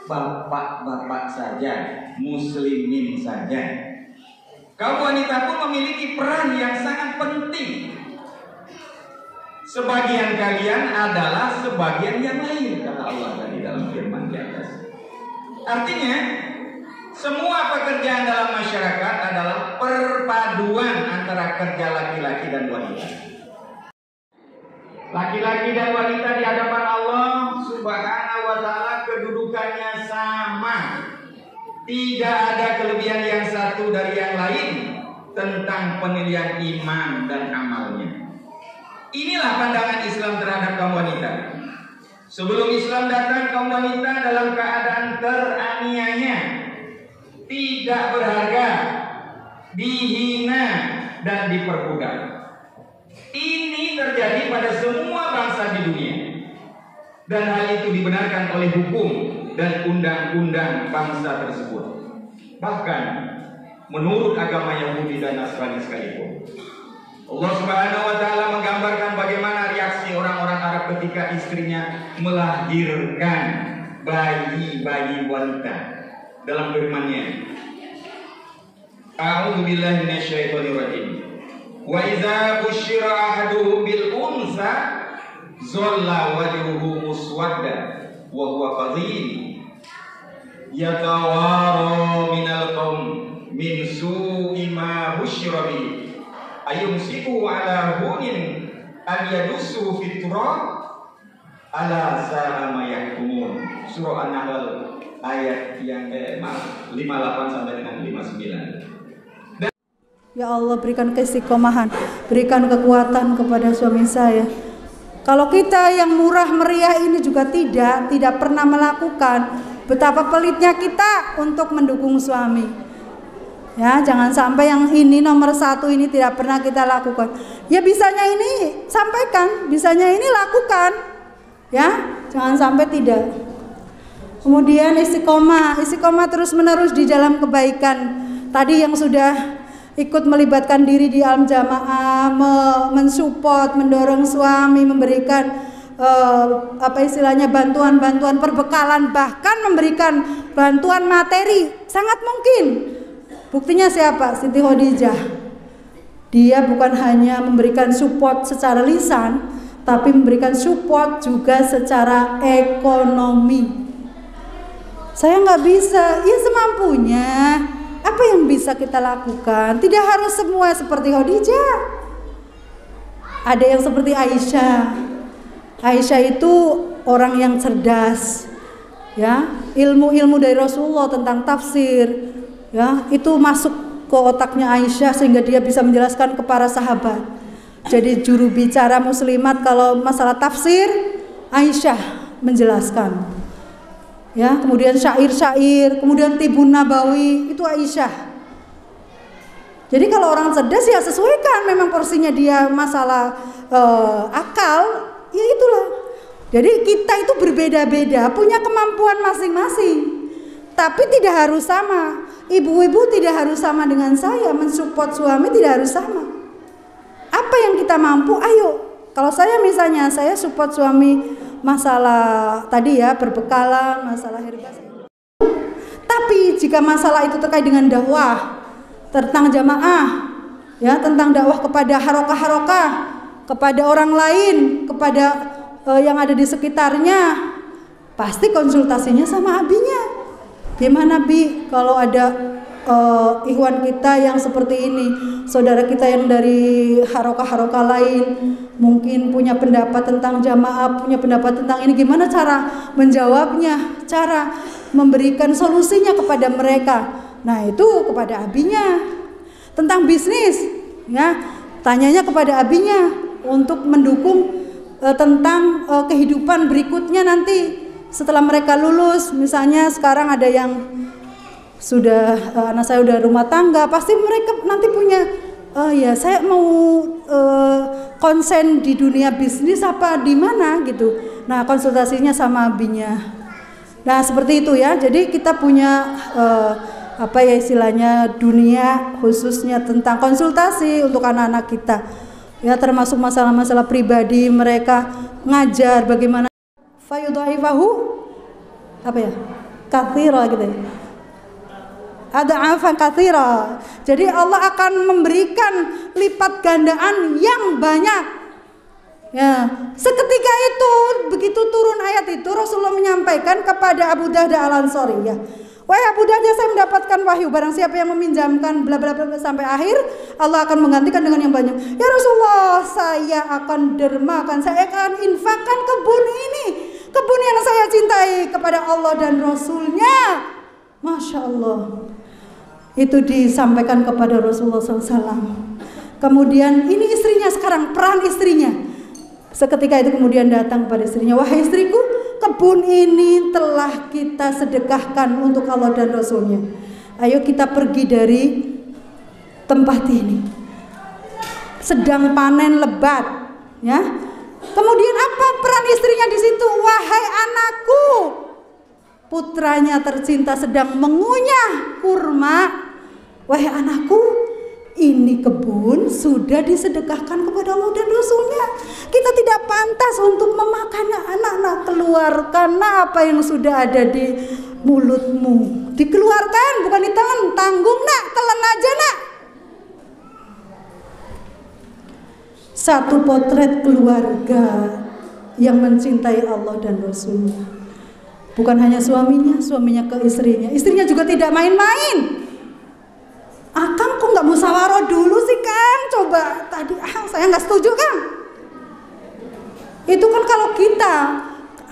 bapak-bapak saja, muslimin saja. Kaum wanita pun memiliki peran yang sangat penting. Sebagian kalian adalah sebagian yang lain, kata Allah tadi dalam firman di atas. Artinya, semua pekerjaan dalam masyarakat adalah perpaduan antara kerja laki-laki dan wanita. Laki-laki dan wanita di hadapan Allah Subhanahu wa ta'ala kedudukannya sama. Tidak ada kelebihan yang satu dari yang lain tentang penilaian iman dan amalnya. Inilah pandangan Islam terhadap kaum wanita. Sebelum Islam datang, kaum wanita dalam keadaan teraniaya, tidak berharga, dihina dan diperbudak. Ini terjadi pada semua bangsa di dunia. Dan hal itu dibenarkan oleh hukum dan undang-undang bangsa tersebut. Bahkan menurut agama Yahudi dan Nasrani sekalipun. Allah Subhanahu wa ta'ala menggambarkan bagaimana reaksi orang-orang Arab ketika istrinya melahirkan bayi-bayi wanita. Dalam firman-Nya, A'udzu billahi minasyaitonir rajim. Wa idza busyira ahaduhum bil unsa zalla wajhuhu muswadda wa huwa kadhib yatawara minal qaum min su'i ma busyira bi ayumsiku ala hunin an yadussu fit turab ala sa'a ma yahkumun. Surah An-Nahl ayat yang 58 sampai dengan 59. Ya Allah, berikan keistiqomahan, berikan kekuatan kepada suami saya. Kalau kita yang murah meriah ini juga tidak pernah melakukan, betapa pelitnya kita untuk mendukung suami. Ya, jangan sampai yang ini nomor satu ini tidak pernah kita lakukan. Ya bisanya ini sampaikan, bisanya ini lakukan. Ya, jangan sampai tidak. Kemudian istiqomah terus menerus di dalam kebaikan. Tadi yang sudah ikut melibatkan diri di alam jamaah, mensupport, mendorong suami, memberikan bantuan-bantuan perbekalan, bahkan memberikan bantuan materi, sangat mungkin. Buktinya siapa? Siti Khadijah. Dia bukan hanya memberikan support secara lisan, tapi memberikan support juga secara ekonomi. Saya nggak bisa, ya semampunya. Apa yang bisa kita lakukan? Tidak harus semua seperti Khadijah. Ada yang seperti Aisyah. Aisyah itu orang yang cerdas. Ya, ilmu-ilmu dari Rasulullah tentang tafsir, ya, itu masuk ke otaknya Aisyah sehingga dia bisa menjelaskan ke para sahabat. Jadi juru bicara muslimat kalau masalah tafsir, Aisyah menjelaskan. Ya, kemudian syair-syair, kemudian Tibun Nabawi, itu Aisyah. Jadi kalau orang cerdas ya sesuaikan, memang porsinya dia masalah akal, ya itulah. Jadi kita itu berbeda-beda, punya kemampuan masing-masing. Tapi tidak harus sama. Ibu-ibu tidak harus sama dengan saya, mensupport suami tidak harus sama. Apa yang kita mampu, ayo. Kalau saya misalnya, saya support suami masalah tadi ya, berbekalan, masalah herbas. Tapi jika masalah itu terkait dengan dakwah, tentang jamaah, ya, tentang dakwah kepada harokah-harokah, kepada orang lain, kepada yang ada di sekitarnya, pasti konsultasinya sama abinya. Gimana Bi, kalau ada ikhwan kita yang seperti ini, saudara kita yang dari harokah-harokah lain, mungkin punya pendapat tentang jamaah, punya pendapat tentang ini, gimana cara menjawabnya, cara memberikan solusinya kepada mereka. Nah itu kepada abinya. Tentang bisnis, ya, tanyanya kepada abinya untuk mendukung tentang kehidupan berikutnya nanti setelah mereka lulus. Misalnya sekarang ada yang sudah anak saya udah rumah tangga, pasti mereka nanti punya ya saya mau konsen di dunia bisnis apa di mana gitu. Nah konsultasinya sama abinya. Nah seperti itu ya. Jadi kita punya apa ya istilahnya dunia khususnya tentang konsultasi untuk anak-anak kita. Ya termasuk masalah-masalah pribadi mereka, ngajar bagaimana fayudhaifahu apa ya? katsira gitu. Ad'afan katsira. Jadi Allah akan memberikan lipat gandaan yang banyak. Ya, seketika itu begitu turun ayat itu Rasulullah menyampaikan kepada Abu Darda Al-Ansari, ya. Wahai Abu Darda, saya mendapatkan wahyu, barang siapa yang meminjamkan bla bla bla sampai akhir, Allah akan menggantikan dengan yang banyak. Ya Rasulullah, saya akan dermakan, saya akan infakkan kebun ini, kebun yang saya cintai kepada Allah dan Rasulnya. Masya Allah. Itu disampaikan kepada Rasulullah SAW. Kemudian ini istrinya sekarang, peran istrinya. Seketika itu kemudian datang kepada istrinya, wahai istriku, kebun ini telah kita sedekahkan untuk Allah dan Rasulnya. Ayo kita pergi dari tempat ini. Sedang panen lebat, ya. Kemudian apa peran istrinya di situ? Wahai anakku, putranya tercinta sedang mengunyah kurma. Wahai anakku, ini kebun sudah disedekahkan kepada Allah dan Rasulnya. Kita tidak pantas untuk memakannya. Anak-anak, keluarkan apa yang sudah ada di mulutmu. Dikeluarkan, bukan ditelan. Tanggung nak, telan aja nak. Satu potret keluarga yang mencintai Allah dan Rasulnya. Bukan hanya suaminya ke istrinya. Istrinya juga tidak main-main. Akang kok nggak musyawarah dulu sih Kang? Coba tadi saya nggak setuju Kang. Itu kan kalau kita,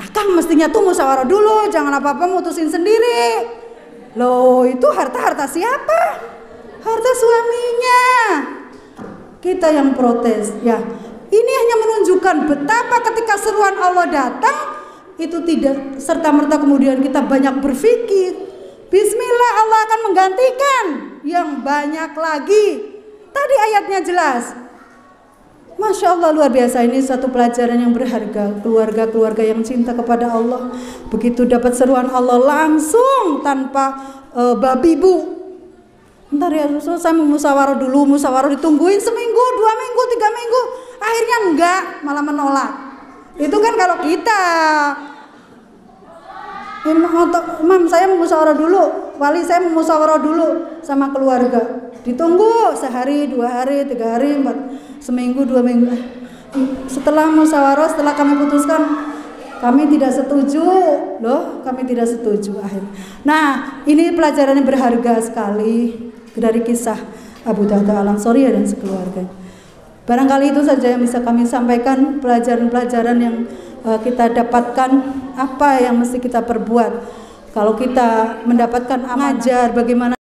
Akang mestinya tuh musyawarah dulu, jangan apa-apa mutusin sendiri. Loh, itu harta siapa? Harta suaminya. Kita yang protes, ya. Ini hanya menunjukkan betapa ketika seruan Allah datang, itu tidak serta-merta kemudian kita banyak berpikir, Bismillah, Allah akan menggantikan yang banyak lagi. Tadi ayatnya jelas. Masya Allah, luar biasa. Ini satu pelajaran yang berharga. Keluarga-keluarga yang cinta kepada Allah, begitu dapat seruan Allah langsung tanpa babi bu. Ntar ya Rasul, saya mau musyawarah dulu. Musyawarah ditungguin seminggu, 2 minggu, 3 minggu, akhirnya enggak, malah menolak. Itu kan kalau kita, Imam saya mau musyawarah dulu, wali saya mau musyawarah dulu sama keluarga. Ditunggu sehari, 2 hari, 3 hari, 4, seminggu, 2 minggu. Setelah musyawarah, setelah kami putuskan, kami tidak setuju, loh, kami tidak setuju akhirnya. Nah, ini pelajaran yang berharga sekali dari kisah Abu Darda Al-Ansari dan sekeluarganya. Barangkali itu saja yang bisa kami sampaikan, pelajaran-pelajaran yang kita dapatkan, apa yang mesti kita perbuat kalau kita mendapatkan amanah, bagaimana